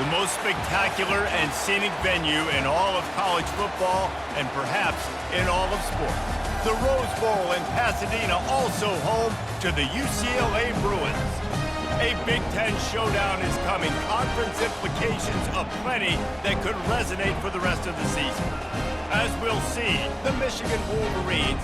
The most spectacular and scenic venue in all of college football and perhaps in all of sports. The Rose Bowl in Pasadena, also home to the UCLA Bruins. A Big Ten showdown is coming. Conference implications aplenty that could resonate for the rest of the season. As we'll see, the Michigan Wolverines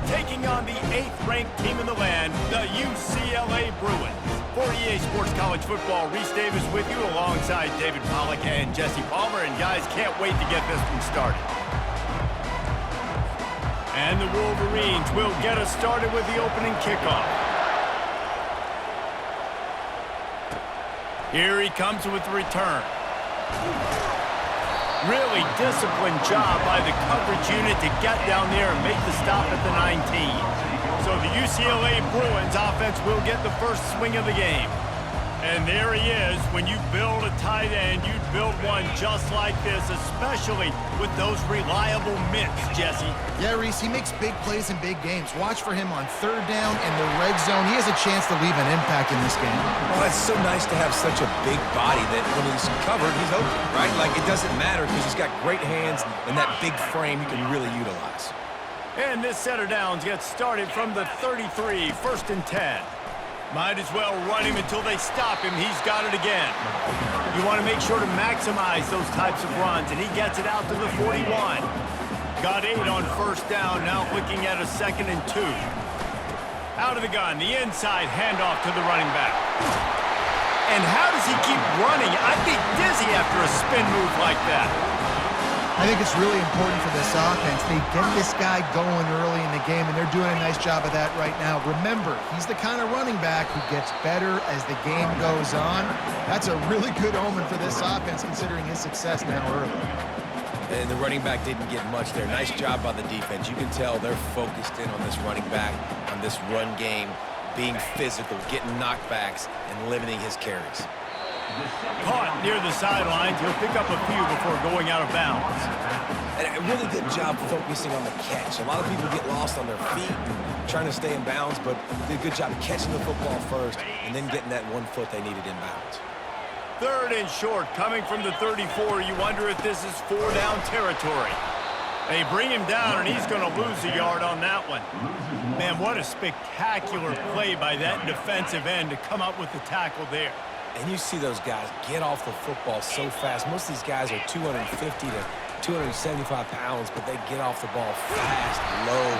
taking on the 8th-ranked team in the land, the UCLA Bruins. For EA Sports College Football, Reese Davis with you alongside David Pollack and Jesse Palmer. And guys, can't wait to get this one started. And the Wolverines will get us started with the opening kickoff. Here he comes with the return. Really disciplined job by the coverage unit to get down there and make the stop at the 19. So the UCLA Bruins offense will get the first swing of the game. And there he is. When you build a tight end, you build one just like this, especially with those reliable mitts, Jesse. Yeah, Reese, he makes big plays in big games. Watch for him on 3rd down in the red zone. He has a chance to leave an impact in this game. Well, it's so nice to have such a big body that when he's covered, he's open, right? Like, it doesn't matter because he's got great hands and that big frame you can really utilize. And this set of downs gets started from the 33, 1st and 10. Might as well run him until they stop him. He's got it again. You want to make sure to maximize those types of runs, and he gets it out to the 41. Got 8 on 1st down, now looking at a 2nd and 2. Out of the gun, the inside handoff to the running back. And how does he keep running? I'd be dizzy after a spin move like that. I think it's really important for this offense. They get this guy going early in the game, and they're doing a nice job of that right now. Remember, he's the kind of running back who gets better as the game goes on. That's a really good omen for this offense, considering his success now early. And the running back didn't get much there. Nice job by the defense. You can tell they're focused in on this running back, on this run game, being physical, getting knockbacks, and limiting his carries. Caught near the sidelines. He'll pick up a few before going out of bounds. And a really good job focusing on the catch. A lot of people get lost on their feet and trying to stay in bounds, but did a good job catching the football first and then getting that 1 foot they needed in bounds. 3rd and short, coming from the 34. You wonder if this is 4-down territory. They bring him down, and he's going to lose a yard on that one. Man, what a spectacular play by that defensive end to come up with the tackle there. And you see those guys get off the football so fast. Most of these guys are 250 to 275 pounds, but they get off the ball fast, low.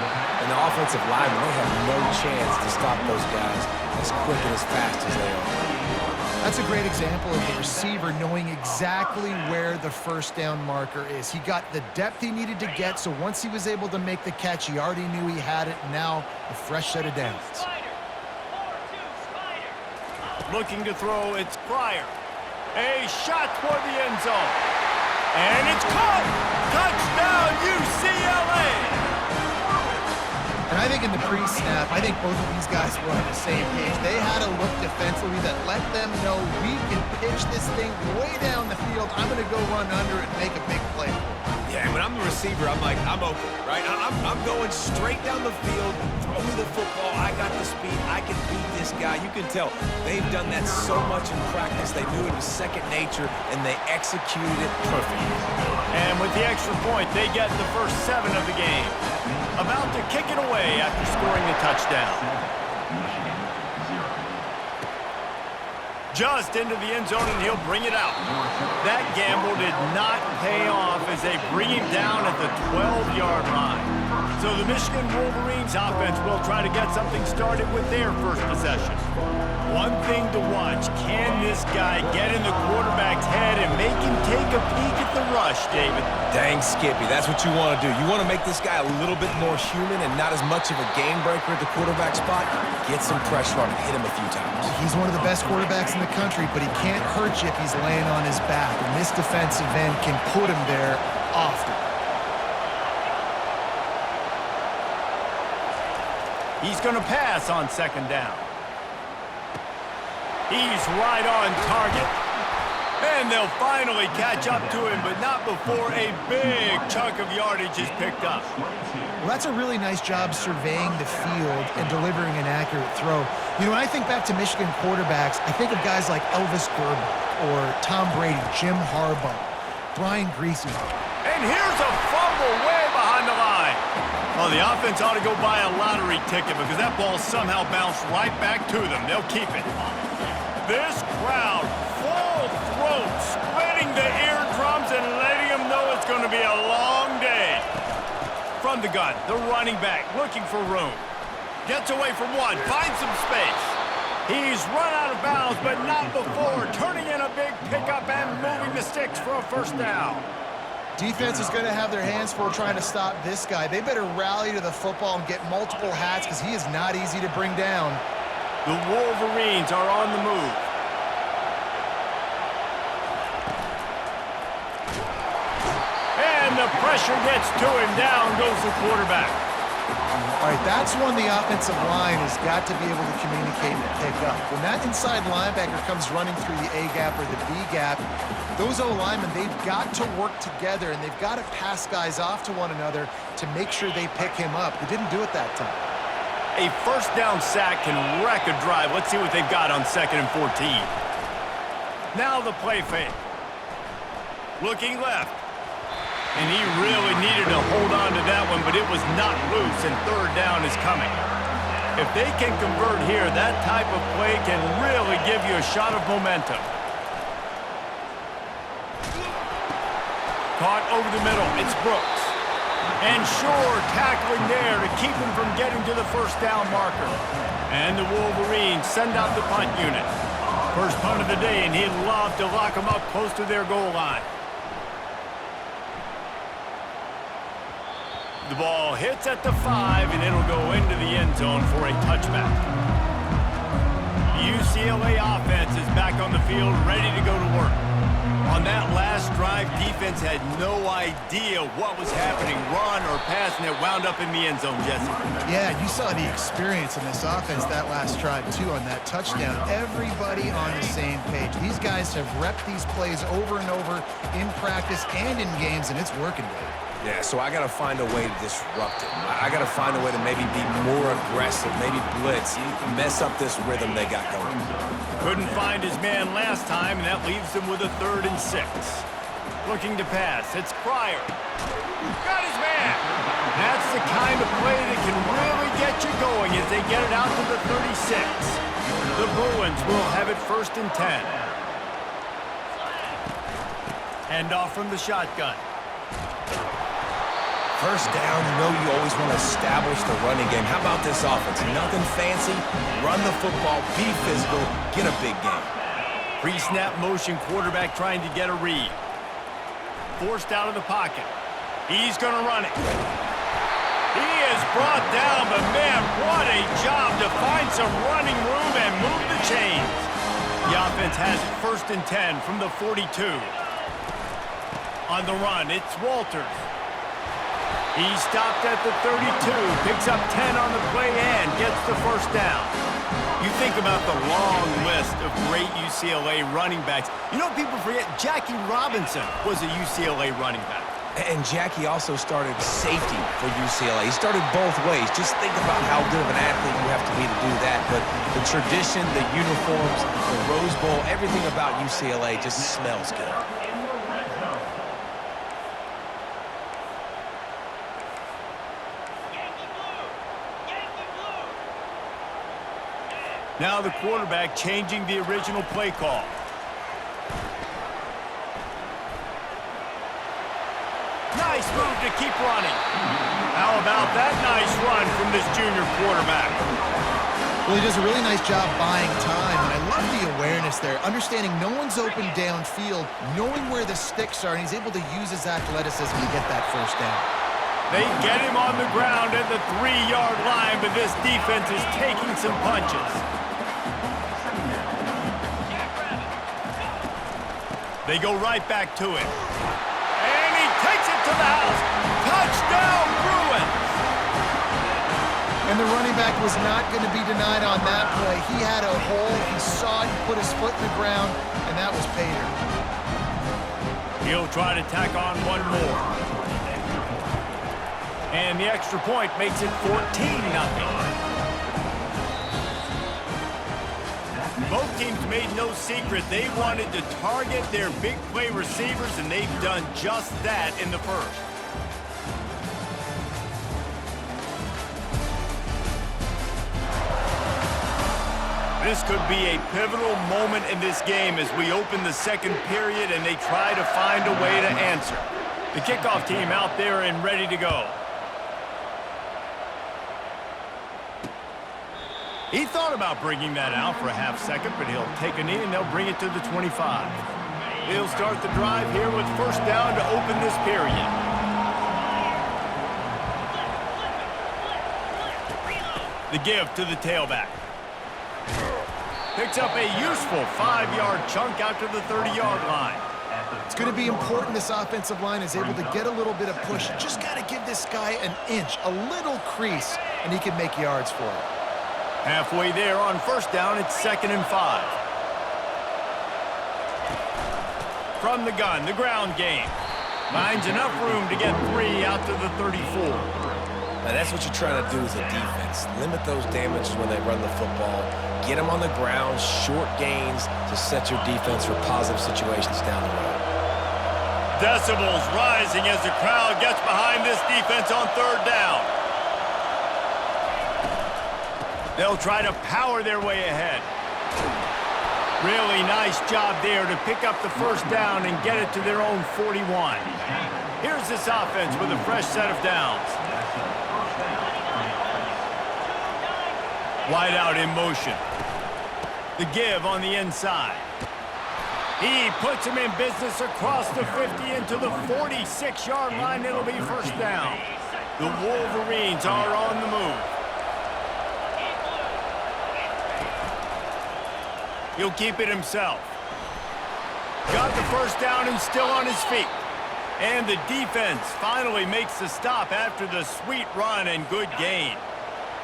And the offensive linemen, they have no chance to stop those guys as quick and as fast as they are. That's a great example of the receiver knowing exactly where the 1st down marker is. He got the depth he needed to get, so once he was able to make the catch, he already knew he had it. Now a fresh set of downs. Looking to throw, it's Pryor. A shot toward the end zone. And it's caught! Touchdown, UCLA! And I think in the pre-snap, I think both of these guys were on the same page. They had a look defensively that let them know we can pitch this thing way down the field. I'm going to go run under and make a big play. Yeah, when I'm the receiver, I'm like, I'm open, right? I'm going straight down the field. Throw me the football. I got the speed. I can beat this guy. You can tell they've done that so much in practice. They knew it was second nature, and they executed it perfectly. And with the extra point, they get the first 7 of the game. About to kick it away after scoring a touchdown. Just into the end zone, and he'll bring it out. That gamble did not pay off as they bring him down at the 12-yard line. So the Michigan Wolverines offense will try to get something started with their first possession. One thing to watch, can this guy get in the quarterback's head and make him take a peek at the rush, David? Dang, Skippy, that's what you want to do. You want to make this guy a little bit more human and not as much of a game breaker at the quarterback spot. Get some pressure on him, hit him a few times. He's one of the best quarterbacks in the country, but he can't hurt you if he's laying on his back. And this defensive end can put him there often. He's going to pass on 2nd down. He's right on target. And they'll finally catch up to him, but not before a big chunk of yardage is picked up. Well, that's a really nice job surveying the field and delivering an accurate throw. You know, when I think back to Michigan quarterbacks, I think of guys like Elvis Grbac or Tom Brady, Jim Harbaugh, Brian Griese. And here's a fumble way behind the line. Oh, the offense ought to go buy a lottery ticket because that ball somehow bounced right back to them. They'll keep it. This crowd, full throat, splitting the eardrums and letting them know it's going to be a long day. From the gun, the running back looking for room. Gets away from one, finds some space. He's run out of bounds, but not before turning in a big pickup and moving the sticks for a first down. Defense is going to have their hands full trying to stop this guy. They better rally to the football and get multiple hats because he is not easy to bring down. The Wolverines are on the move. And the pressure gets to him. Down goes the quarterback. All right, that's one the offensive line has got to be able to communicate and pick up. When that inside linebacker comes running through the A gap or the B gap, those O-linemen, they've got to work together, and they've got to pass guys off to one another to make sure they pick him up. They didn't do it that time. A first down sack can wreck a drive. Let's see what they've got on 2nd and 14. Now the play fake. Looking left. And he really needed to hold on to that one, but it was not loose, and 3rd down is coming. If they can convert here, that type of play can really give you a shot of momentum. Caught over the middle. It's Brooks. And Shore tackling there to keep him from getting to the first down marker. And the Wolverines send out the punt unit. First punt of the day, and he'd love to lock them up close to their goal line. The ball hits at the 5, and it'll go into the end zone for a touchback. The UCLA offense is back on the field, ready to go to work. On that last drive, defense had no idea what was happening, run or pass, and it wound up in the end zone, Jesse. Yeah, you saw the experience in this offense that last drive, too, on that touchdown. Everybody on the same page. These guys have repped these plays over and over in practice and in games, and it's working, baby. Yeah, so I got to find a way to disrupt it. I got to find a way to maybe be more aggressive, maybe blitz, mess up this rhythm they got going. Couldn't find his man last time, and that leaves him with a 3rd and 6. Looking to pass. It's Pryor. Got his man. That's the kind of play that can really get you going as they get it out to the 36. The Bruins will have it 1st and 10. Hand off from the shotgun. First down, you know you always want to establish the running game. How about this offense? Nothing fancy. Run the football, be physical, get a big game. Pre-snap motion, quarterback trying to get a read. Forced out of the pocket. He's going to run it. He is brought down, but man, what a job to find some running room and move the chains. The offense has it 1st and 10 from the 42. On the run, it's Walters. He stopped at the 32, picks up 10 on the play and gets the first down. You think about the long list of great UCLA running backs. You know, people forget Jackie Robinson was a UCLA running back. And Jackie also started safety for UCLA. He started both ways. Just think about how good of an athlete you have to be to do that. But the tradition, the uniforms, the Rose Bowl, everything about UCLA just smells good. Now the quarterback changing the original play call. Nice move to keep running. How about that nice run from this junior quarterback? Well, he does a really nice job buying time, and I love the awareness there, understanding no one's open downfield, knowing where the sticks are, and he's able to use his athleticism to get that first down. They get him on the ground at the 3-yard line, but this defense is taking some punches. They go right back to it. And he takes it to the house. Touchdown, Bruins! And the running back was not going to be denied on that play. He had a hole, he saw it, he put his foot in the ground, and that was pay dirt. He'll try to tack on one more. And the extra point makes it 14-0. Both teams made no secret they wanted to target their big play receivers, and they've done just that in the first. This could be a pivotal moment in this game as we open the second period and they try to find a way to answer. The kickoff team out there and ready to go. He thought about bringing that out for a half second, but he'll take a knee and they'll bring it to the 25. He'll start the drive here with first down to open this period. The give to the tailback. Picks up a useful 5-yard chunk out to the 30-yard line. It's going to be important this offensive line is able to get a little bit of push. You just got to give this guy an inch, a little crease, and he can make yards for it. Halfway there on first down, it's 2nd and 5. From the gun, the ground game. Finds enough room to get 3 out to the 34. Now that's what you're trying to do as a defense. Limit those damages when they run the football. Get them on the ground, short gains to set your defense for positive situations down the road. Decibels rising as the crowd gets behind this defense on third down. They'll try to power their way ahead. Really nice job there to pick up the first down and get it to their own 41. Here's this offense with a fresh set of downs. Wide out in motion. The give on the inside. He puts him in business across the 50 into the 46-yard line. It'll be first down. The Wolverines are on the move. He'll keep it himself. Got the first down and still on his feet. And the defense finally makes the stop after the sweet run and good gain.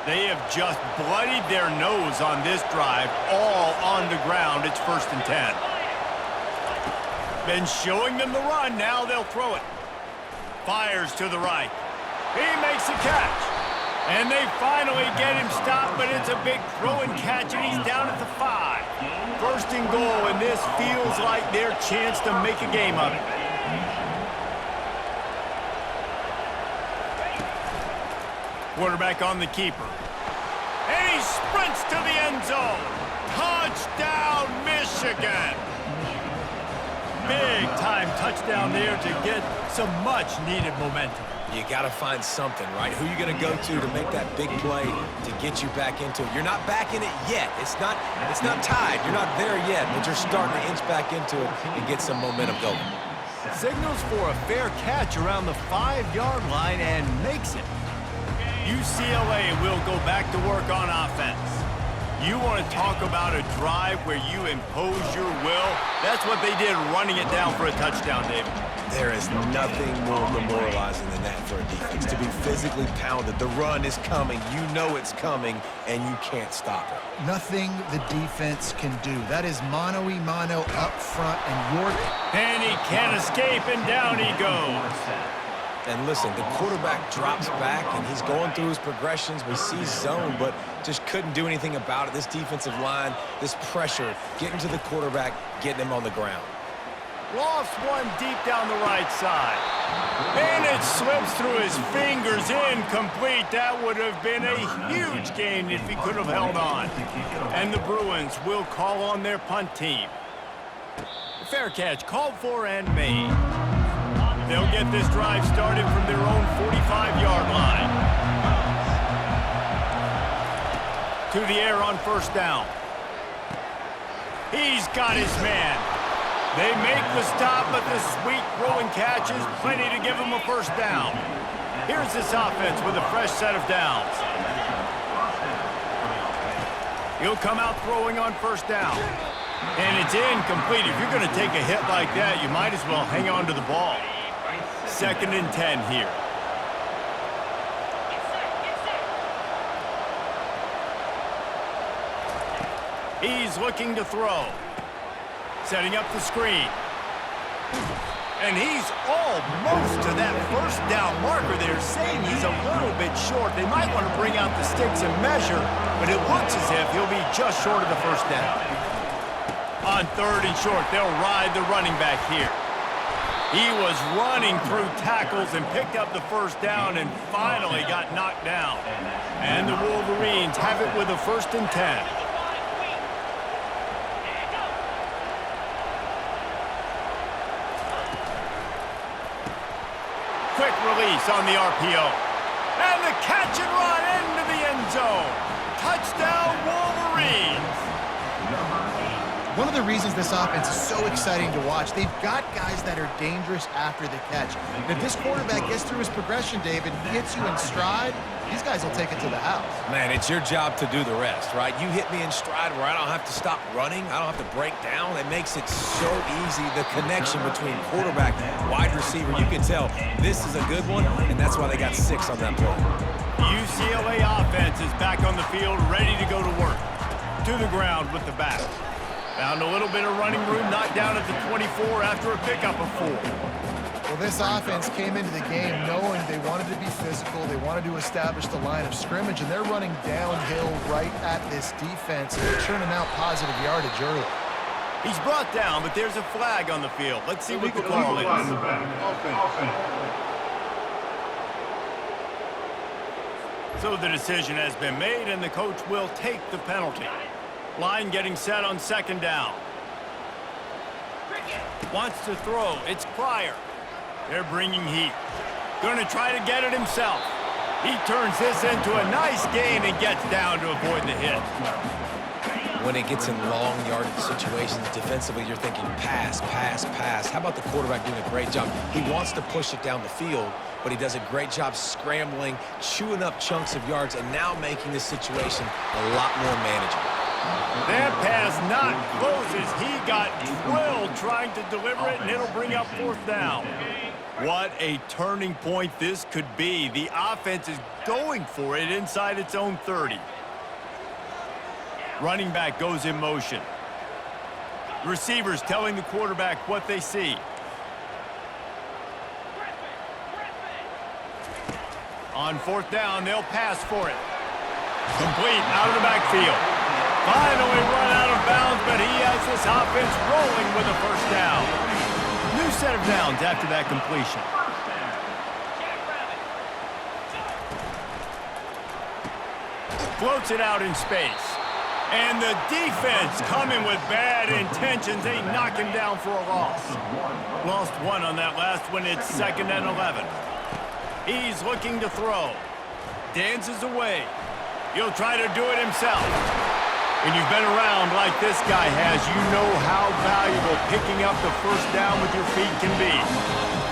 They have just bloodied their nose on this drive, all on the ground. It's 1st and 10. Been showing them the run, now they'll throw it. Fires to the right. He makes a catch. And they finally get him stopped, but it's a big throw and catch, and he's down at the 5. 1st and goal, and this feels like their chance to make a game of it. Quarterback on the keeper. And he sprints to the end zone. Touchdown, Michigan. Big-time touchdown there to get some much-needed momentum. You got to find something, right? Who are you going to go to make that big play to get you back into it? You're not back in it yet. It's not tied. You're not there yet, but you're starting to inch back into it and get some momentum going. Signals for a fair catch around the 5-yard line and makes it. UCLA will go back to work on offense. You want to talk about a drive where you impose your will? That's what they did, running it down for a touchdown, David. There is nothing more demoralizing than that for a defense, to be physically pounded. The run is coming. You know it's coming, and you can't stop it. Nothing the defense can do. That is mano-a-mano up front, and he can't escape, and down he goes. And listen, the quarterback drops back, and he's going through his progressions. We see zone, but just couldn't do anything about it. This defensive line, this pressure, getting to the quarterback, getting him on the ground. Lost one deep down the right side. And it slips through his fingers, incomplete. That would have been a huge gain if he could have held on. And the Bruins will call on their punt team. Fair catch called for and made. They'll get this drive started from their own 45-yard line. To the air on first down. He's got his man. They make the stop, but the sweet throwing catch is plenty to give him a first down. Here's this offense with a fresh set of downs. He'll come out throwing on first down. And it's incomplete. If you're going to take a hit like that, you might as well hang on to the ball. 2nd and 10 here. He's looking to throw. Setting up the screen. And he's almost to that first down marker. They're saying he's a little bit short. They might want to bring out the sticks and measure, but it looks as if he'll be just short of the first down. On 3rd and short, they'll ride the running back here. He was running through tackles and picked up the first down and finally got knocked down. And the Wolverines have it with a 1st and 10. Quick release on the RPO. And the catch and run into the end zone. Touchdown, Wolverines. One of the reasons this offense is so exciting to watch, they've got guys that are dangerous after the catch. And if this quarterback gets through his progression, David, and hits you in stride, these guys will take it to the house. Man, it's your job to do the rest, right? You hit me in stride where I don't have to stop running. I don't have to break down. It makes it so easy, the connection between quarterback and wide receiver. You can tell this is a good one, and that's why they got 6 on that play. UCLA offense is back on the field, ready to go to work. To the ground with the back. Found a little bit of running room, knocked down at the 24 after a pickup of 4. Well, this offense came into the game knowing they wanted to be physical, they wanted to establish the line of scrimmage, and they're running downhill right at this defense, and they're churning out positive yardage early. He's brought down, but there's a flag on the field. Let's see what the call is. So the decision has been made, and the coach will take the penalty. Line getting set on 2nd down. Wants to throw. It's Pryor. They're bringing heat. Going to try to get it himself. He turns this into a nice gain and gets down to avoid the hit. When it gets in long yardage situations, defensively, you're thinking pass, pass, pass. How about the quarterback doing a great job? He wants to push it down the field, but he does a great job scrambling, chewing up chunks of yards, and now making this situation a lot more manageable. That pass not closes. He got drilled trying to deliver it, and it'll bring up 4th down. What a turning point this could be. The offense is going for it inside its own 30. Running back goes in motion. Receivers telling the quarterback what they see. On 4th down, they'll pass for it. Complete out of the backfield. Finally run out of bounds, but he has this offense rolling with a 1st down. New set of downs after that completion. Floats it out in space. And the defense coming with bad intentions. They knock him down for a loss. Lost 1 on that last one. It's 2nd and 11. He's looking to throw. Dances away. He'll try to do it himself. When you've been around like this guy has, you know how valuable picking up the 1st down with your feet can be.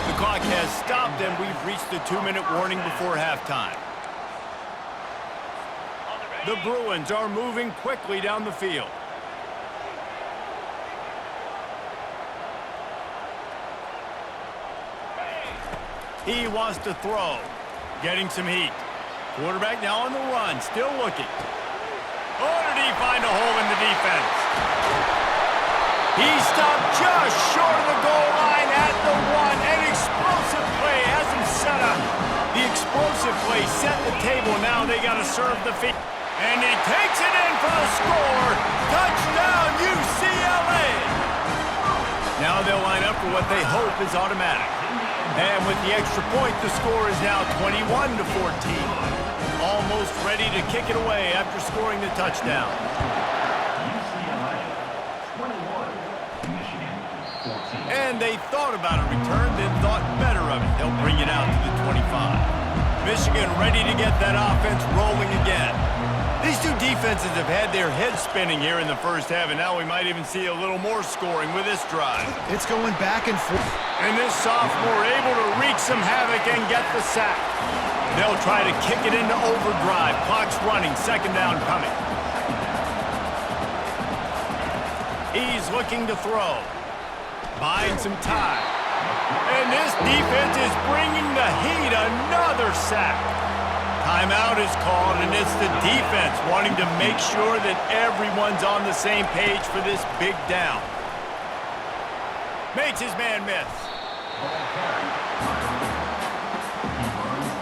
The clock has stopped, and we've reached the 2-minute warning before halftime. The Bruins are moving quickly down the field. He wants to throw. Getting some heat. Quarterback now on the run, still looking. Oh, did he find a hole in the defense? He stopped just short of the goal line at the 1. An explosive play has him set up. The explosive play set the table. Now they got to serve the feet. And he takes it in for the score. Touchdown, UCLA. Now they'll line up for what they hope is automatic. And with the extra point, the score is now 21-14. Almost ready to kick it away after scoring the touchdown. And they thought about a return, then thought better of it. They'll bring it out to the 25. Michigan ready to get that offense rolling again. These two defenses have had their heads spinning here in the first half, and now we might even see a little more scoring with this drive. It's going back and forth. And this sophomore able to wreak some havoc and get the sack. They'll try to kick it into overdrive. Clock's running, 2nd down coming. He's looking to throw. Buying some time. And this defense is bringing the heat. Another sack. Timeout is called, and it's the defense wanting to make sure that everyone's on the same page for this big down. Makes his man miss.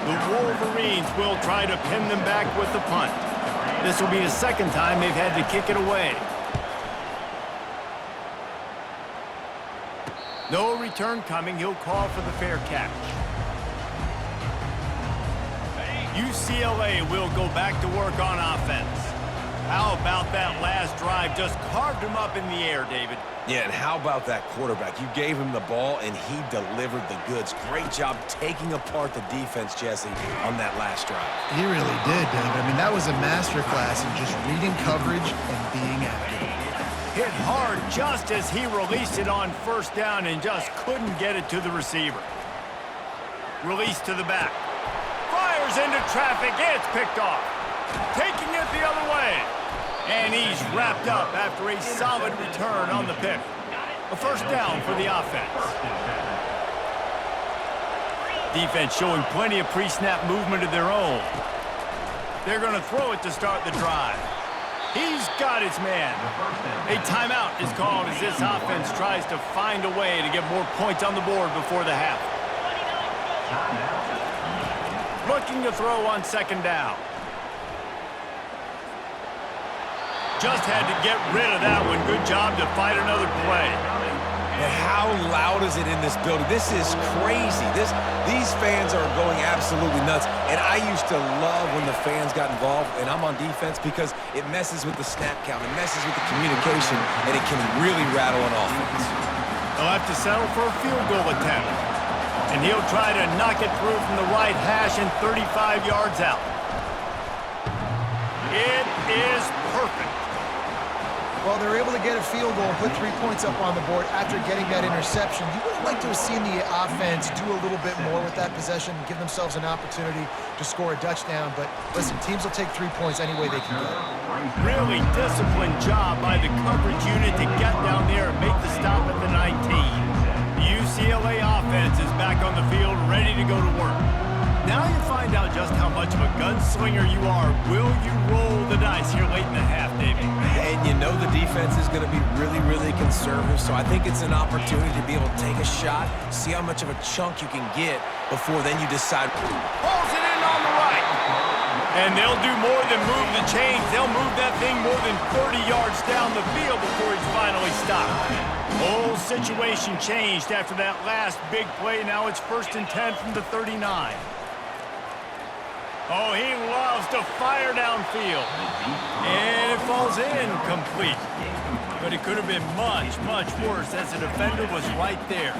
The Wolverines will try to pin them back with the punt. This will be the second time they've had to kick it away. No return coming. He'll call for the fair catch. UCLA will go back to work on offense. How about that last drive? Just carved him up in the air, David. Yeah, and how about that quarterback? You gave him the ball, and he delivered the goods. Great job taking apart the defense, Jesse, on that last drive. He really did, David. I mean, that was a masterclass in just reading coverage and being accurate. Hit hard just as he released it on first down and just couldn't get it to the receiver. Release to the back. Fires into traffic. It's picked off. Taking it the other way. And he's wrapped up after a solid return on the pick. A first down for the offense. Defense showing plenty of pre-snap movement of their own. They're going to throw it to start the drive. He's got his man. A timeout is called as this offense tries to find a way to get more points on the board before the half. Looking to throw on second down. Just had to get rid of that one. Good job to fight another play. And how loud is it in this building? This is crazy. These fans are going absolutely nuts. And I used to love when the fans got involved, and I'm on defense, because it messes with the snap count. It messes with the communication, and it can really rattle an offense. They'll have to settle for a field goal attempt. And he'll try to knock it through from the right hash and 35 yards out. It is perfect. Well, they're able to get a field goal and put 3 points up on the board after getting that interception. You would have liked to have seen the offense do a little bit more with that possession, give themselves an opportunity to score a touchdown. But listen, teams will take 3 points any way they can get it. Really disciplined job by the coverage unit to get down there and make the stop at the 19. The UCLA offense is back on the field, ready to go to work. Now you find out just how much of a gunslinger you are. Will you roll the dice here late in the half, David? And you know the defense is going to be really, really conservative, so I think it's an opportunity to be able to take a shot, see how much of a chunk you can get before then you decide. Pulls it in on the right. And they'll do more than move the chains. They'll move that thing more than 30 yards down the field before he's finally stopped. Whole situation changed after that last big play. Now it's 1st and 10 from the 39. Oh, he loves to fire downfield. And it falls incomplete. But it could have been much, much worse as the defender was right there.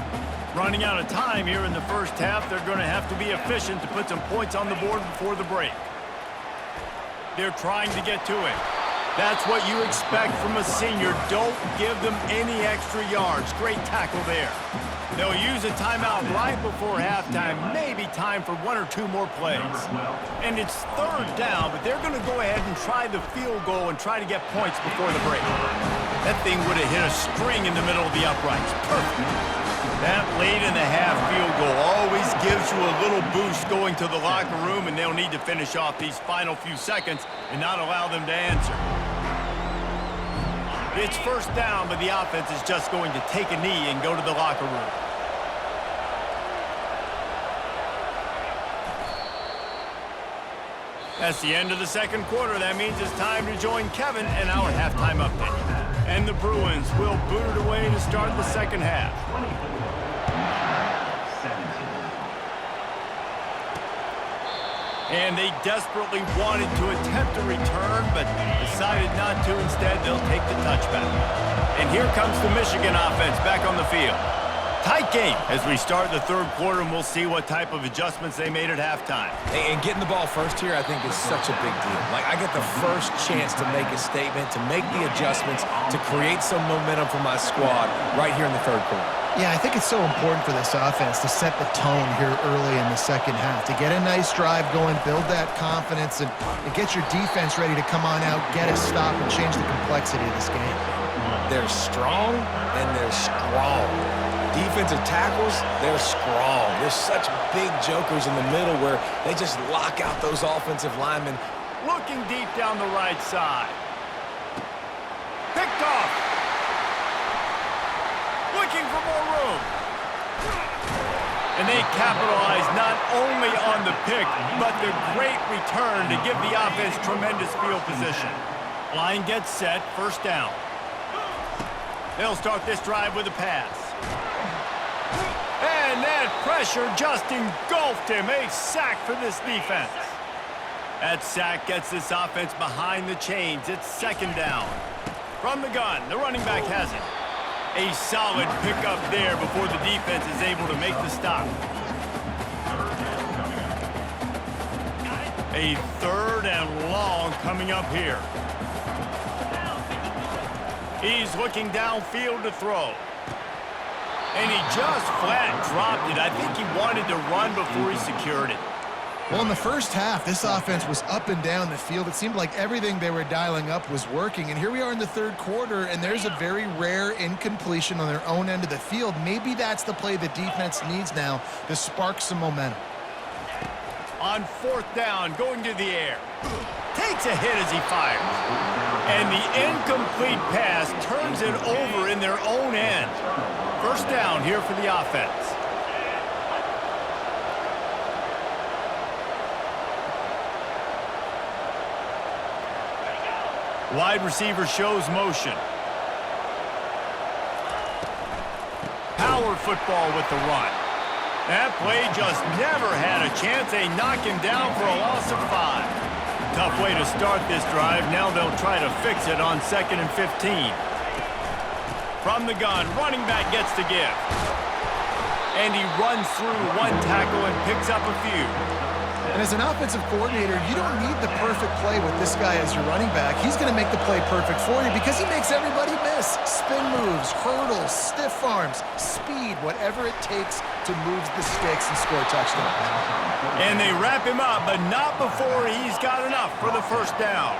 Running out of time here in the first half, they're going to have to be efficient to put some points on the board before the break. They're trying to get to it. That's what you expect from a senior. Don't give them any extra yards. Great tackle there. They'll use a timeout right before halftime. Maybe time for 1 or 2 more plays. And it's 3rd down, but they're going to go ahead and try the field goal and try to get points before the break. That thing would have hit a string in the middle of the uprights. Perfect. That late in the half field goal always gives you a little boost going to the locker room, and they'll need to finish off these final few seconds and not allow them to answer. It's 1st down, but the offense is just going to take a knee and go to the locker room. That's the end of the 2nd quarter. That means it's time to join Kevin and our halftime update. And the Bruins will boot it away to start the 2nd half. And they desperately wanted to attempt a return, but decided not to. Instead, they'll take the touchback. And here comes the Michigan offense back on the field. Tight game as we start the 3rd quarter, and we'll see what type of adjustments they made at halftime. And getting the ball first here, I think, is such a big deal. Like, I get the first chance to make a statement, to make the adjustments, to create some momentum for my squad right here in the 3rd quarter. Yeah, I think it's so important for this offense to set the tone here early in the 2nd half, to get a nice drive going, build that confidence, and get your defense ready to come on out, get a stop, and change the complexity of this game. They're strong, and they're strong. Defensive tackles, they're strong. There's such big jokers in the middle where they just lock out those offensive linemen. Looking deep down the right side. Picked off. Looking for more room. And they capitalize not only on the pick, but the great return to give the offense tremendous field position. Line gets set, first down. They'll start this drive with a pass. And that pressure just engulfed him. A sack for this defense. That sack gets this offense behind the chains. It's second down. From the gun, the running back has it. A solid pickup there before the defense is able to make the stop. A third and long coming up here. He's looking downfield to throw. And he just flat dropped it. I think he wanted to run before he secured it. Well, in the first half, this offense was up and down the field. It seemed like everything they were dialing up was working. And here we are in the third quarter, and there's a very rare incompletion on their own end of the field. Maybe that's the play the defense needs now to spark some momentum. On fourth down, going to the air. Takes a hit as he fires. And the incomplete pass turns it over in their own end. First down here for the offense. Wide receiver shows motion. Power football with the run. That play just never had a chance. They knock him down for a loss of 5. Tough way to start this drive. Now they'll try to fix it on 2nd and 15. From the gun, running back gets to give. And he runs through one tackle and picks up a few. And as an offensive coordinator, you don't need the perfect play with this guy as your running back. He's going to make the play perfect for you because he makes everybody miss. Spin moves, hurdles, stiff arms, speed, whatever it takes to move the sticks and score touchdowns. And they wrap him up, but not before he's got enough for the first down.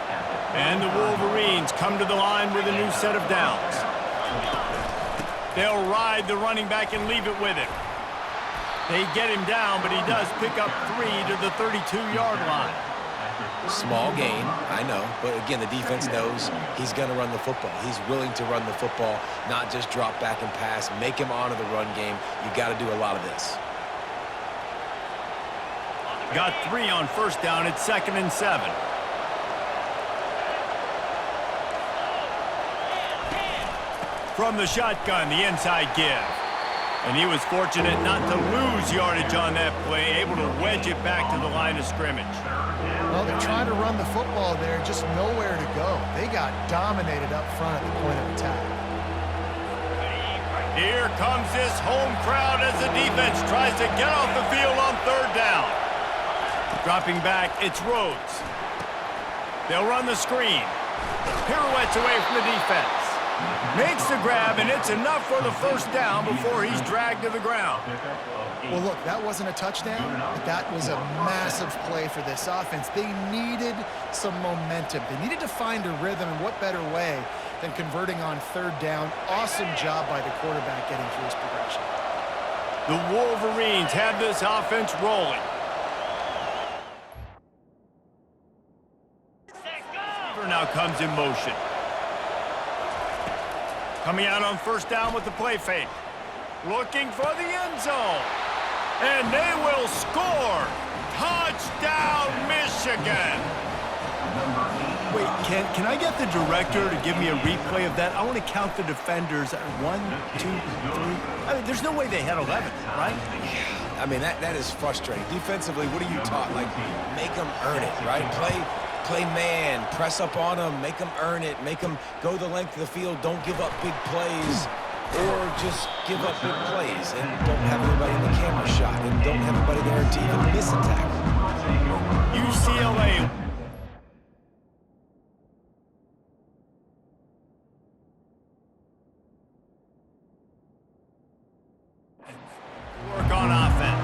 And the Wolverines come to the line with a new set of downs. They'll ride the running back and leave it with him. They get him down, but he does pick up 3 to the 32-yard line. Small gain, I know. But again, the defense knows he's going to run the football. He's willing to run the football, not just drop back and pass. Make him honor the run game. You got to do a lot of this. Got 3 on first down. It's 2nd and 7. From the shotgun, the inside give. And he was fortunate not to lose yardage on that play, able to wedge it back to the line of scrimmage. Well, they're trying to run the football there, just nowhere to go. They got dominated up front at the point of attack. Here comes this home crowd as the defense tries to get off the field on third down. Dropping back, it's Rhodes. They'll run the screen. Pirouettes away from the defense. Makes the grab, and it's enough for the first down before he's dragged to the ground. Well, look, that wasn't a touchdown, but that was a massive play for this offense. They needed some momentum. They needed to find a rhythm, and what better way than converting on third down. Awesome job by the quarterback getting through his progression. The Wolverines have this offense rolling. Now comes in motion. Coming out on first down with the play fake. Looking for the end zone. And they will score. Touchdown, Michigan. Wait, can I get the director to give me a replay of that? I want to count the defenders. 1, 2, 3. I mean, there's no way they had 11, right? I mean, that is frustrating. Defensively, what are you taught? Like, make them earn it, right? Play man, press up on them, make them earn it, make them go the length of the field, don't give up big plays, or just give up big plays and don't have anybody in the camera shot and don't have anybody there to even miss a tackle. UCLA. Work on offense.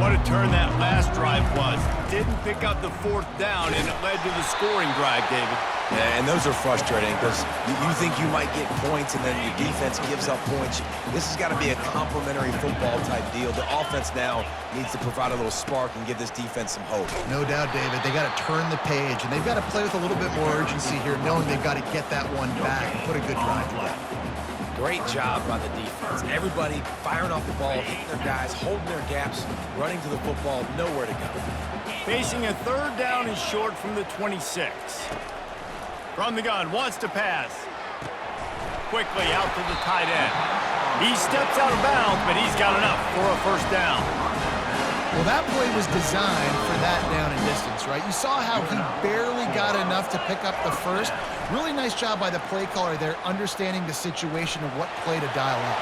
What a turn that last drive was. Didn't pick up the fourth down, and it led to the scoring drive, David. Yeah, and those are frustrating because you think you might get points and then your defense gives up points. This has got to be a complementary football type deal. The offense now needs to provide a little spark and give this defense some hope. No doubt, David. They got to turn the page, and they've got to play with a little bit more urgency here, knowing they've got to get that one back and put a good drive together. Great job by the defense. Everybody firing off the ball, hitting their guys, holding their gaps, running to the football, nowhere to go. Facing a third down and short from the 26. From the gun, wants to pass. Quickly out to the tight end. He steps out of bounds, but he's got enough for a first down. Well, that play was designed for that down and distance, right? You saw how he barely got enough to pick up the first. Really nice job by the play caller there, understanding the situation of what play to dial up.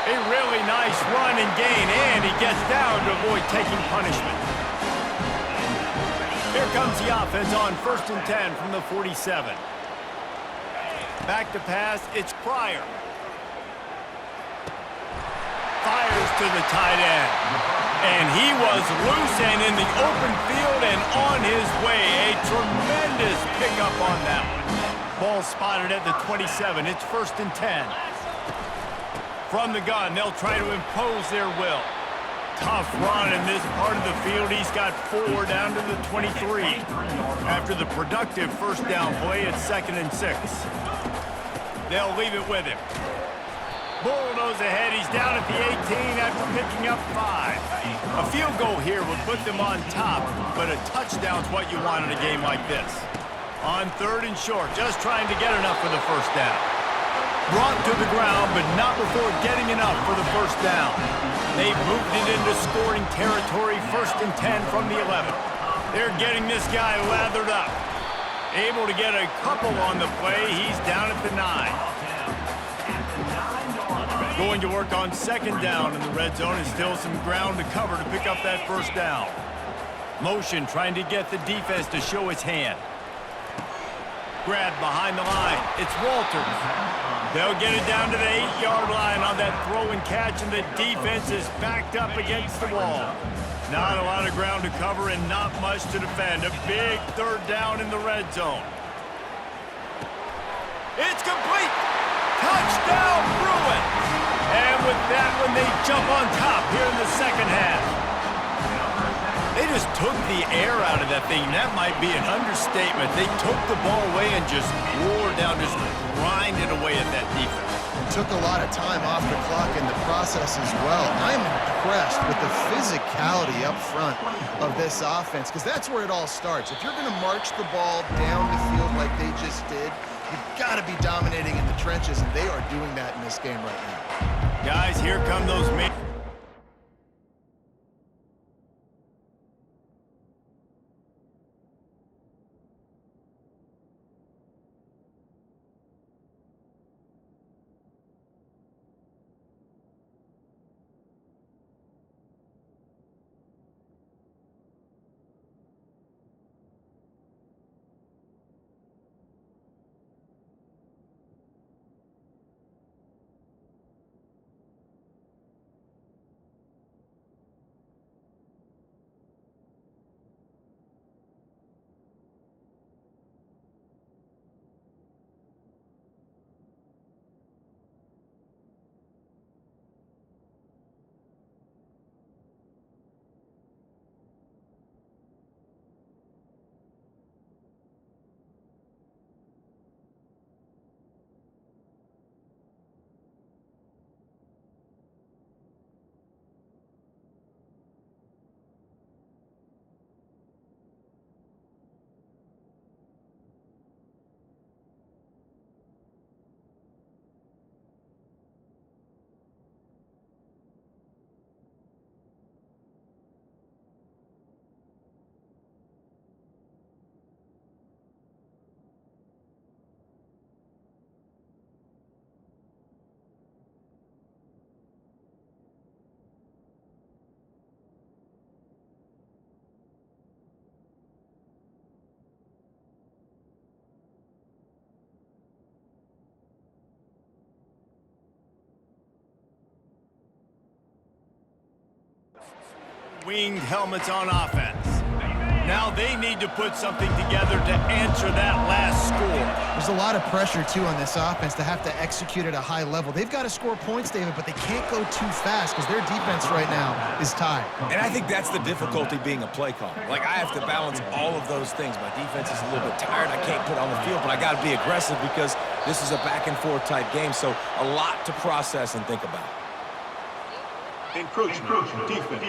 A really nice run and gain, and he gets down to avoid taking punishment. Here comes the offense on 1st and 10 from the 47. Back to pass, it's Pryor. Fires to the tight end. And he was loose and in the open field and on his way. A tremendous pickup on that one. Ball spotted at the 27. It's 1st and 10. From the gun, they'll try to impose their will. Tough run in this part of the field. He's got 4 down to the 23. After the productive first down play, it's 2nd and 6. They'll leave it with him. Bulldoze ahead. He's down at the 18 after picking up 5. A field goal here would put them on top, but a touchdown's what you want in a game like this. On 3rd and short, just trying to get enough for the first down. Brought to the ground, but not before getting enough for the first down. They've moved it into scoring territory, 1st and 10 from the 11. They're getting this guy lathered up. Able to get a couple on the play. He's down at the 9. Going to work on 2nd down in the red zone, and still some ground to cover to pick up that first down. Motion trying to get the defense to show its hand. Grab behind the line. It's Walters. They'll get it down to the 8-yard line on that throw and catch, and the defense is backed up against the wall. Not a lot of ground to cover and not much to defend. A big 3rd down in the red zone. It's complete. Touchdown, Bruins. And with that one, they jump on top here in the second half. They just took the air out of that thing. That might be an understatement. They took the ball away and just wore down, just grinded away at that defense. It took a lot of time off the clock in the process as well. I'm impressed with the physicality up front of this offense, because that's where it all starts. If you're going to march the ball down the field like they just did, you've got to be dominating in the trenches, and they are doing that in this game right now. Guys, here come those men. Winged helmets on offense. Now they need to put something together to answer that last score. There's a lot of pressure, too, on this offense to have to execute at a high level. They've got to score points, David, but they can't go too fast because their defense right now is tied. And I think that's the difficulty being a play caller. Like, I have to balance all of those things. My defense is a little bit tired. I can't put on the field, but I got to be aggressive because This is a back-and-forth type game, so a lot to process and think about. Encroachment. Defense.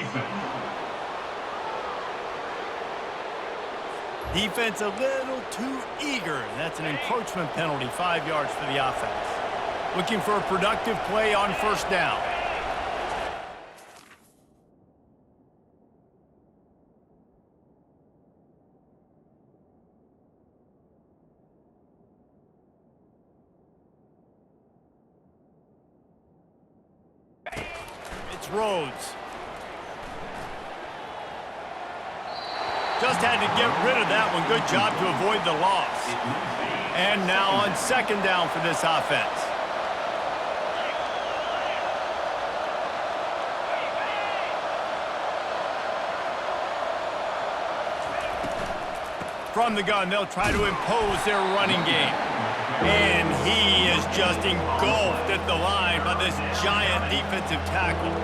Defense a little too eager. That's an encroachment penalty, 5 yards for the offense. Looking for a productive play on first down. It's Rhodes. Just had to get rid of that one. Good job to avoid the loss. And now on second down for this offense. From the gun, they'll try to impose their running game. And he is just engulfed at the line by this giant defensive tackle.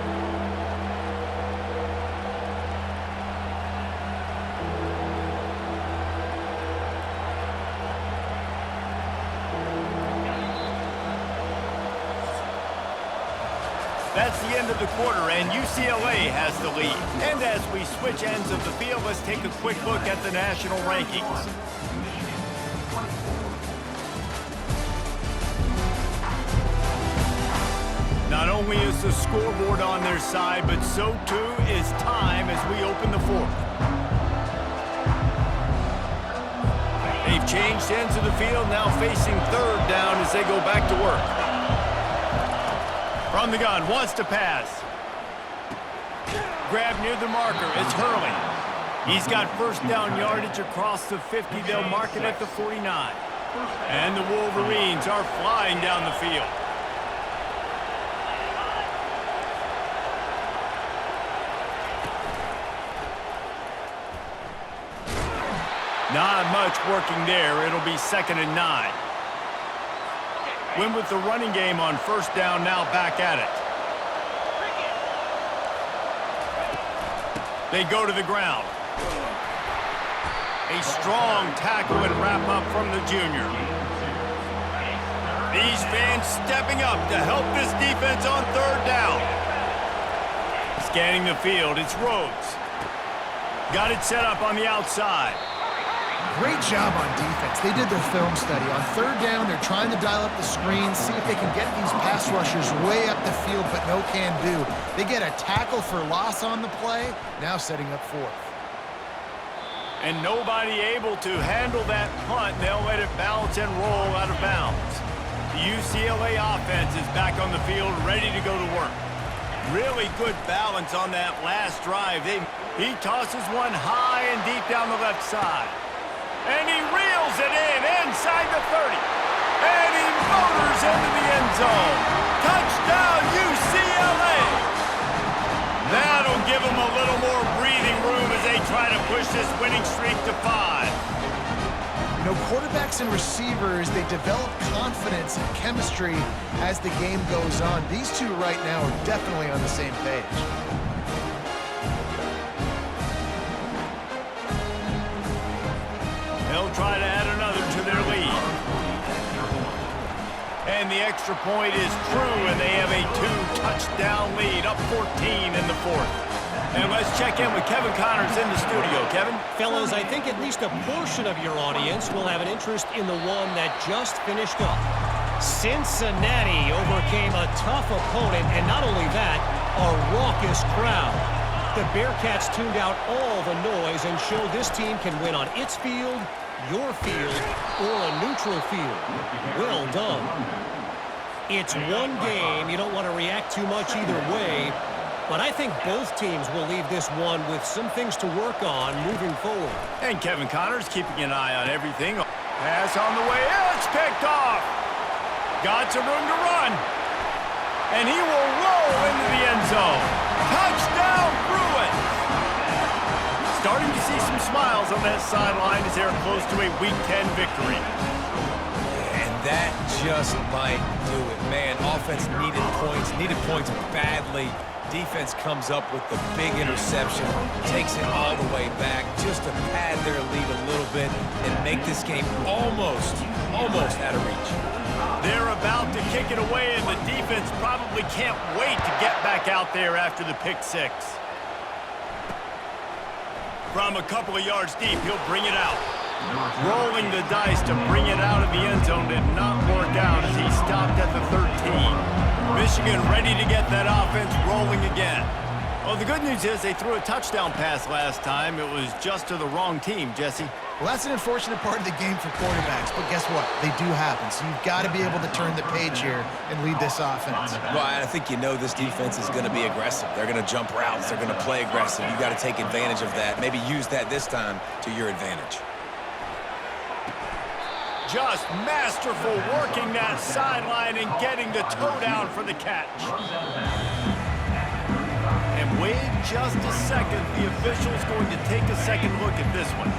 That's the end of the quarter, and UCLA has the lead. And as we switch ends of the field, let's take a quick look at the national rankings. Not only is the scoreboard on their side, but so too is time as we open the fourth. They've changed ends of the field, now facing third down as they go back to work. From the gun, wants to pass. Grab near the marker, it's Hurley. He's got first down yardage across the 50. They'll mark it at the 49. And the Wolverines are flying down the field. Not much working there. It'll be 2nd and 9. Win with the running game on first down, now back at it. They go to the ground. A strong tackle and wrap up from the junior. These fans stepping up to help this defense on third down. Scanning the field, it's Rhodes. Got it set up on the outside. Great job on defense. They did their film study. On third down, they're trying to dial up the screens, see if they can get these pass rushers way up the field, but no can do. They get a tackle for loss on the play, now setting up fourth. And nobody able to handle that punt. They'll let it bounce and roll out of bounds. The UCLA offense is back on the field, ready to go to work. Really good balance on that last drive. He tosses one high and deep down the left side. And he reels it in inside the 30. And he motors into the end zone. Touchdown, UCLA! That'll give them a little more breathing room as they try to push this winning streak to 5. You know, quarterbacks and receivers, they develop confidence and chemistry as the game goes on. These two right now are definitely on the same page. They'll try to add another to their lead. And the extra point is true, and they have a 2-touchdown lead, up 14 in the fourth. And let's check in with Kevin Connors in the studio. Kevin? Fellas, I think at least a portion of your audience will have an interest in the one that just finished up. Cincinnati overcame a tough opponent, and not only that, a raucous crowd. The Bearcats tuned out all the noise and showed this team can win on its field, your field, or a neutral field. Well done. It's one game. You don't want to react too much either way, but I think both teams will leave this one with some things to work on moving forward. And Kevin Connors keeping an eye on everything. Pass on the way. It's picked off. Got some room to run. And he will roll into the end zone. Touchdown, Bruins! Starting to see some smiles on that sideline as they're close to a Week 10 victory. And that just might do it. Man, offense needed points badly. Defense comes up with the big interception, takes it all the way back just to pad their lead a little bit and make this game almost out of reach. They're about to kick it away, and the defense probably can't wait to get back out there after the pick six. From a couple of yards deep, he'll bring it out. Rolling the dice to bring it out of the end zone did not work out as he stopped at the 13. Michigan ready to get that offense rolling again. Well, the good news is they threw a touchdown pass last time. It was just to the wrong team, Jesse. Well, that's an unfortunate part of the game for quarterbacks, but guess what? They do happen, so you've got to be able to turn the page here and lead this offense. Well, I think you know this defense is going to be aggressive. They're going to jump routes. They're going to play aggressive. You've got to take advantage of that. Maybe use that this time to your advantage. Just masterful working that sideline and getting the toe down for the catch. And wait just a second. The official's going to take a second look at this one.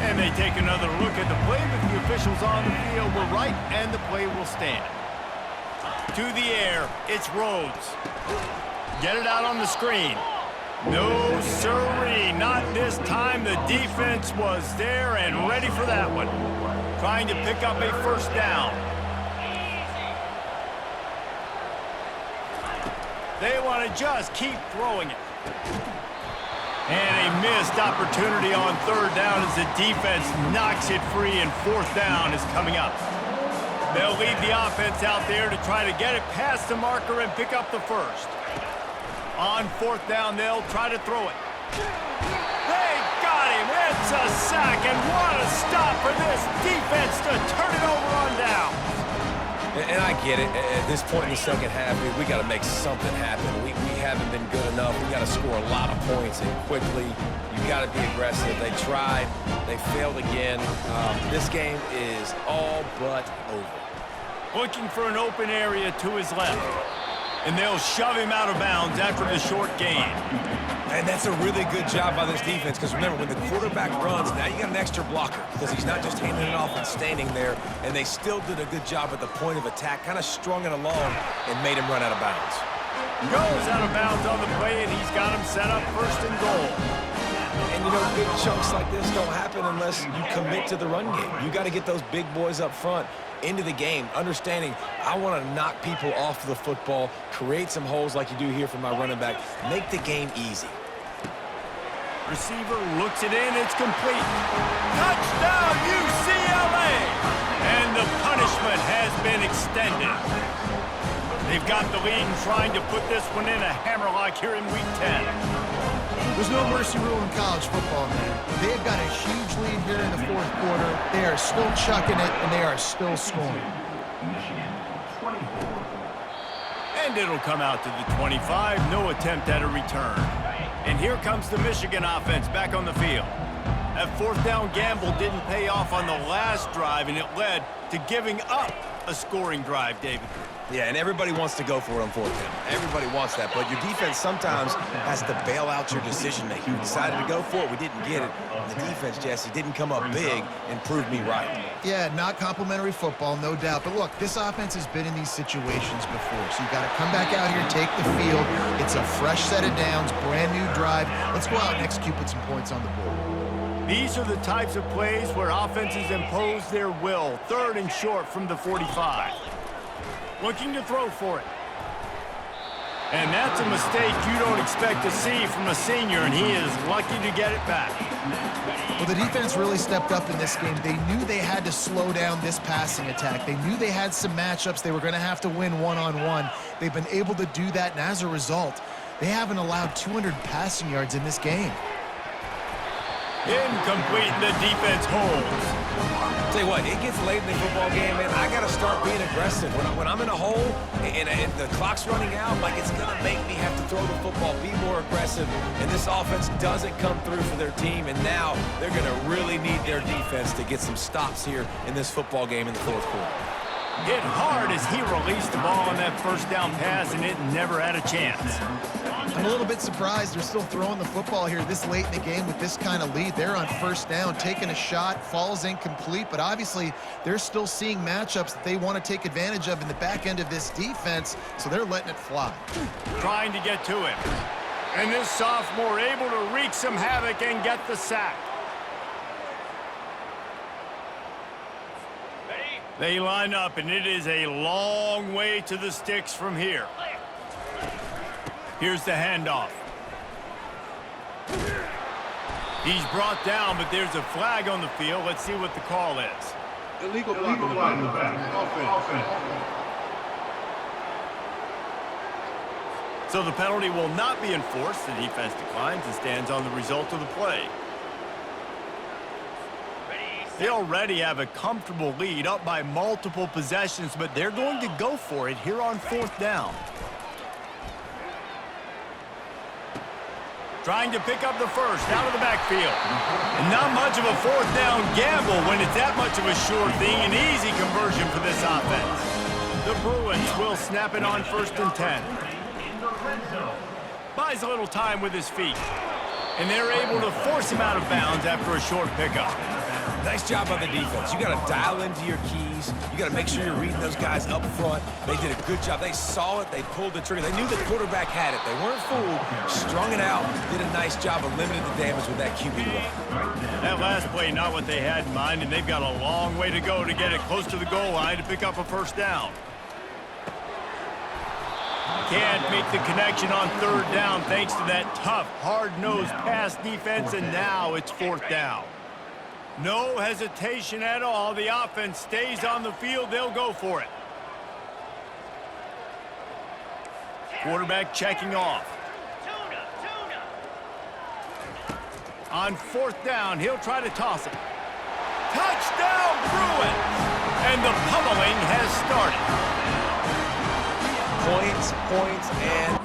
And they take another look at the play, but the officials on the field were right, and the play will stand. To the air, it's Rhodes. Get it out on the screen. No, sirree, not this time. The defense was there and ready for that one. Trying to pick up a first down. They want to just keep throwing it. And a missed opportunity on third down as the defense knocks it free, and fourth down is coming up. They'll leave the offense out there to try to get it past the marker and pick up the first. On fourth down, they'll try to throw it. They got him. It's a sack, and what a stop for this defense to turn it over on down. And I get it. At this point in the second half, we got to make something happen. We haven't been good enough. We got to score a lot of points and quickly. You got to be aggressive. They tried. They failed again. This game is all but over. Looking for an open area to his left. And they'll shove him out of bounds after the short gain. And that's a really good job by this defense, because remember, when the quarterback runs, now you got an extra blocker, because he's not just handing it off and standing there, and they still did a good job at the point of attack, kind of strung it along and made him run out of bounds. Goes out of bounds on the play, and he's got him set up first and goal. And, you know, big chunks like this don't happen unless you commit to the run game. You got to get those big boys up front into the game, understanding I want to knock people off the football, create some holes like you do here for my running back, make the game easy. Receiver looks it in, it's complete. Touchdown, UCLA! And the punishment has been extended. They've got the lead and trying to put this one in a hammerlock here in Week 10. There's no mercy rule in college football, man. They've got a huge lead here in the fourth quarter. They are still chucking it, and they are still scoring. And it'll come out to the 25. No attempt at a return. And here comes the Michigan offense back on the field. That fourth down gamble didn't pay off on the last drive, and it led to giving up a scoring drive, David. Yeah, and everybody wants to go for it on fourth down. Everybody wants that, but your defense sometimes has to bail out your decision-making. You decided to go for it, we didn't get it. And the defense, Jesse, didn't come up big and prove me right. Yeah, not complimentary football, no doubt. But look, this offense has been in these situations before, so you got to come back out here, take the field. It's a fresh set of downs, brand new drive. Let's go out and execute, put some points on the board. These are the types of plays where offenses impose their will. Third and short from the 45. Looking to throw for it. And that's a mistake you don't expect to see from a senior, and he is lucky to get it back. Well, the defense really stepped up in this game. They knew they had to slow down this passing attack. They knew they had some matchups they were going to have to win one-on-one. They've been able to do that, and as a result, they haven't allowed 200 passing yards in this game. Incomplete, and the defense holds. Tell you what, it gets late in the football game, man. I got to start being aggressive. When I'm in a hole and the clock's running out, like, it's going to make me have to throw the football, be more aggressive. And this offense doesn't come through for their team, and now they're going to really need their defense to get some stops here in this football game in the fourth quarter. Hit hard as he released the ball on that first down pass, and it never had a chance. I'm a little bit surprised they're still throwing the football here this late in the game with this kind of lead. They're on first down, taking a shot, falls incomplete, but obviously they're still seeing matchups that they want to take advantage of in the back end of this defense, so they're letting it fly. Trying to get to him. And this sophomore able to wreak some havoc and get the sack. They line up, and it is a long way to the sticks from here. Here's the handoff. He's brought down, but there's a flag on the field. Let's see what the call is. Illegal block in the back. Offense. So the penalty will not be enforced. The defense declines and stands on the result of the play. They already have a comfortable lead, up by multiple possessions, but they're going to go for it here on 4th down. Trying to pick up the first out of the backfield. And not much of a 4th down gamble when it's that much of a sure thing. An easy conversion for this offense. The Bruins will snap it on 1st and 10. Buys a little time with his feet. And they're able to force him out of bounds after a short pickup. Nice job by the defense. You got to dial into your keys. You got to make sure you're reading those guys up front. They did a good job. They saw it. They pulled the trigger. They knew the quarterback had it. They weren't fooled. Strung it out. Did a nice job of limiting the damage with that QB run. That last play, not what they had in mind, and they've got a long way to go to get it close to the goal line to pick up a 1st down. Can't make the connection on 3rd down thanks to that tough, hard-nosed pass defense, and now it's 4th down. No hesitation at all. The offense stays on the field. They'll go for it. Quarterback checking off. On 4th down, he'll try to toss it. Touchdown, Bruins! And the pummeling has started. Points, and...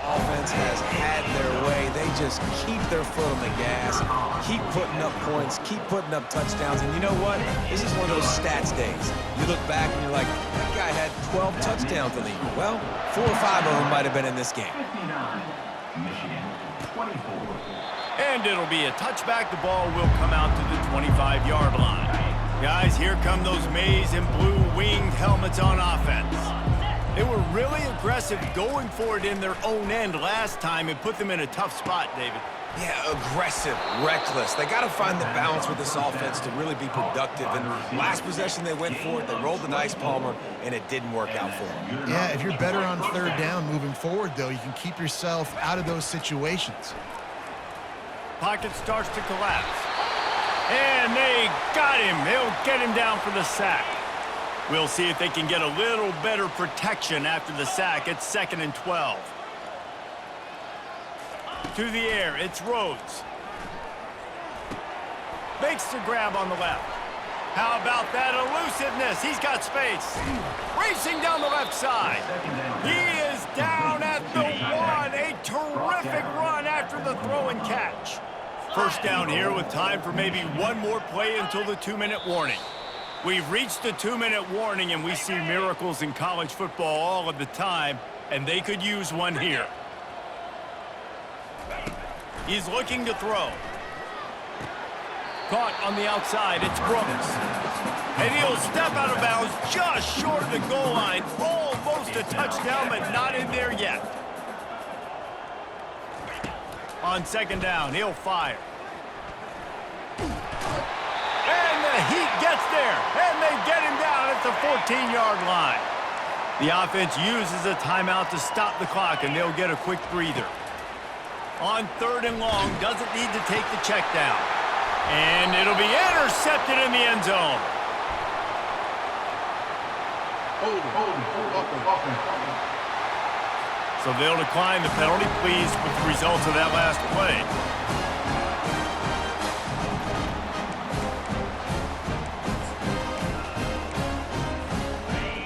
Offense has had their way. They just keep their foot on the gas, keep putting up points, keep putting up touchdowns. And you know what? This is one of those stats days. You look back and you're like, that guy had 12 touchdowns in the year. Well, 4 or 5 of them might have been in this game. And it'll be a touchback. The ball will come out to the 25-yard line. Guys, here come those maize and blue winged helmets on offense. They were really aggressive going for it in their own end last time and put them in a tough spot, David. Yeah, aggressive, reckless. They got to find the balance with this offense to really be productive. And last possession they went for it. They rolled the dice, Palmer, and it didn't work out for them. Yeah, if you're better on 3rd down moving forward, though, you can keep yourself out of those situations. Pocket starts to collapse. And they got him. They'll get him down for the sack. We'll see if they can get a little better protection after the sack. It's 2nd and 12. To the air, it's Rhodes. Makes the grab on the left. How about that elusiveness? He's got space. Racing down the left side. He is down at the 1. A terrific run after the throw and catch. 1st down here with time for maybe one more play until the 2-minute warning. We've reached the 2-minute warning, and we see miracles in college football all of the time, and they could use one here. He's looking to throw. Caught on the outside, it's Brooks. And he'll step out of bounds just short of the goal line. Almost a touchdown, but not in there yet. On 2nd down, he'll fire. And the Heat gets there, and they get him down at the 14-yard line. The offense uses a timeout to stop the clock, and they'll get a quick breather. On 3rd and long, doesn't need to take the check down. And it'll be intercepted in the end zone. So they'll decline the penalty, pleased with the results of that last play.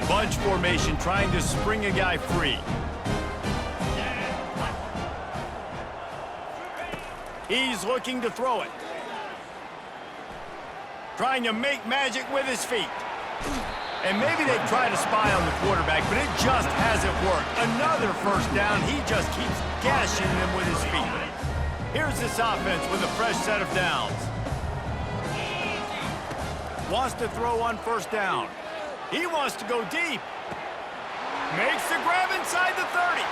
Bunch formation, trying to spring a guy free. He's looking to throw it. Trying to make magic with his feet. And maybe they've tried to spy on the quarterback, but it just hasn't worked. Another 1st down. He just keeps gashing them with his feet. Here's this offense with a fresh set of downs. Wants to throw on 1st down. He wants to go deep. Makes the grab inside the 30.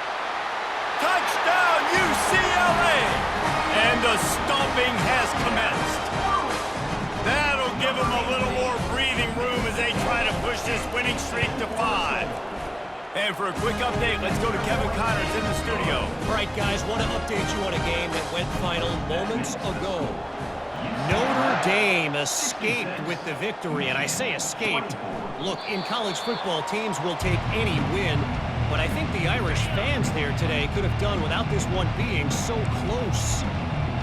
Touchdown, UCLA! And the stomping has commenced. That'll give them a little more breathing room as they try to push this winning streak to 5. And for a quick update, let's go to Kevin Connors in the studio. All right, guys, want to update you on a game that went final moments ago. Notre Dame escaped with the victory, and I say escaped. Look, in college football, teams will take any win, but I think the Irish fans there today could have done without this one being so close.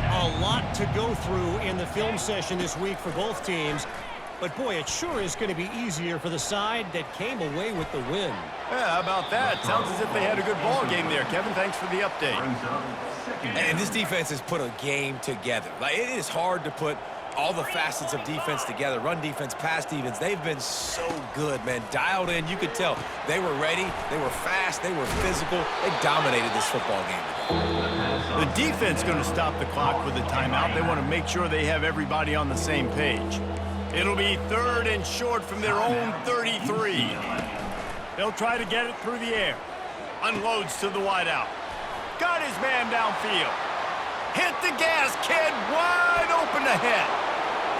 A lot to go through in the film session this week for both teams, but boy, it sure is going to be easier for the side that came away with the win. Yeah, how about that? Sounds as if they had a good ball game there. Kevin, thanks for the update. And this defense has put a game together. Like, it is hard to put all the facets of defense together. Run defense, pass defense. They've been so good, man. Dialed in. You could tell they were ready. They were fast. They were physical. They dominated this football game. The defense going to stop the clock with a timeout. They want to make sure they have everybody on the same page. It'll be 3rd and short from their own 33. They'll try to get it through the air. Unloads to the wideout. Got his man downfield. Hit the gas, kid. Wide open ahead.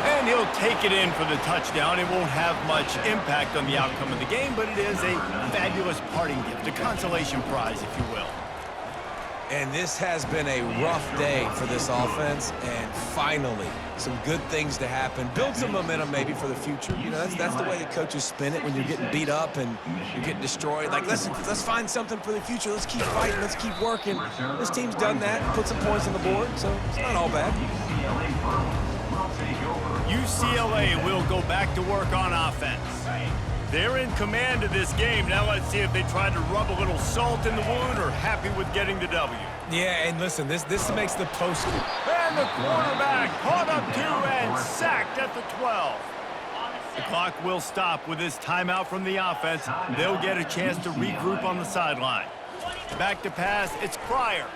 And he'll take it in for the touchdown. It won't have much impact on the outcome of the game, but it is a fabulous parting gift, a consolation prize, if you will. And this has been a rough day for this offense, and finally, some good things to happen. Build some momentum maybe for the future. You know, that's the way the coaches spin it when you're getting beat up and you're getting destroyed. Like, let's find something for the future. Let's keep fighting. Let's keep working. This team's done that, put some points on the board, so it's not all bad. UCLA will go back to work on offense. They're in command of this game. Now let's see if they try to rub a little salt in the wound or happy with getting the W. Yeah, and listen, this makes the post. And the quarterback caught up to and sacked at the 12. The clock will stop with this timeout from the offense. They'll get a chance to regroup on the sideline. Back to pass, it's Pryor.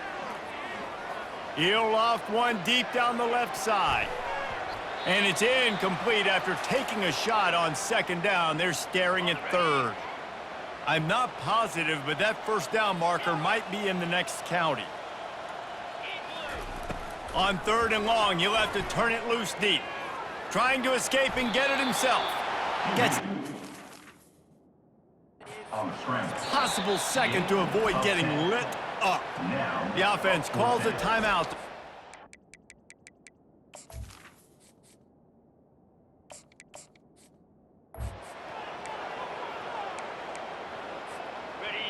He'll loft one deep down the left side. And it's incomplete after taking a shot on 2nd down. They're staring at 3rd. I'm not positive, but that 1st down marker might be in the next county. On 3rd and long, he'll have to turn it loose deep. Trying to escape and get it himself. Gets possible second to avoid getting lit up. The offense calls a timeout.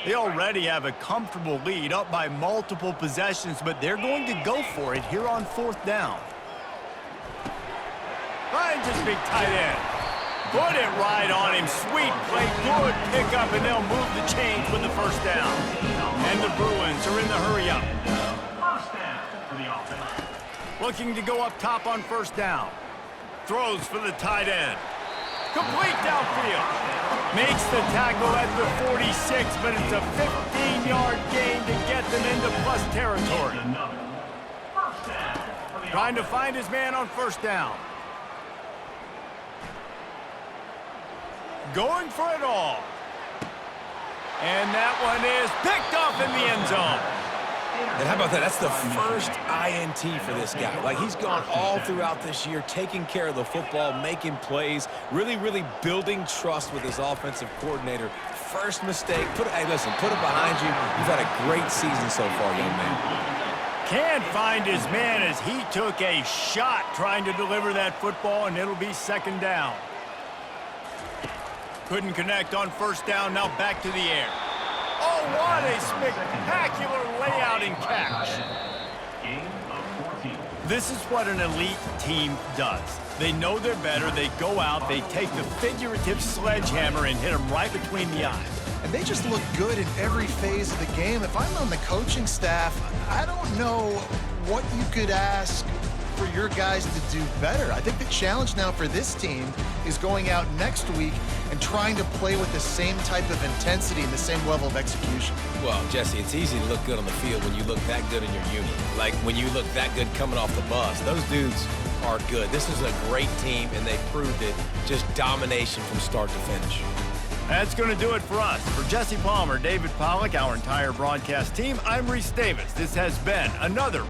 They already have a comfortable lead, up by multiple possessions, but they're going to go for it here on 4th down. Finds his big tight end. Put it right on him. Sweet play, good pickup, and they'll move the chains with the 1st down. And the Bruins are in the hurry-up. Looking to go up top on 1st down. Throws for the tight end. Complete downfield. Makes the tackle at the 46, but it's a 15-yard gain to get them into plus territory. Trying to find his man on 1st down. Going for it all. And that one is picked off in the end zone. And how about that? That's the first INT for this guy. Like, he's gone all throughout this year, taking care of the football, making plays, really building trust with his offensive coordinator. First mistake. Hey, listen, put it behind you. You've had a great season so far, young man. Can't find his man as he took a shot trying to deliver that football, and it'll be 2nd down. Couldn't connect on 1st down. Now back to the air. Oh, what a spectacular layout and catch. This is what an elite team does. They know they're better. They go out. They take the figurative sledgehammer and hit them right between the eyes. And they just look good in every phase of the game. If I'm on the coaching staff, I don't know what you could ask for your guys to do better. I think the challenge now for this team is going out next week and trying to play with the same type of intensity and the same level of execution. Well, Jesse, it's easy to look good on the field when you look that good in your unit. Like, when you look that good coming off the bus. Those dudes are good. This is a great team, and they proved it. Just domination from start to finish. That's going to do it for us. For Jesse Palmer, David Pollack, our entire broadcast team, I'm Reese Davis. This has been another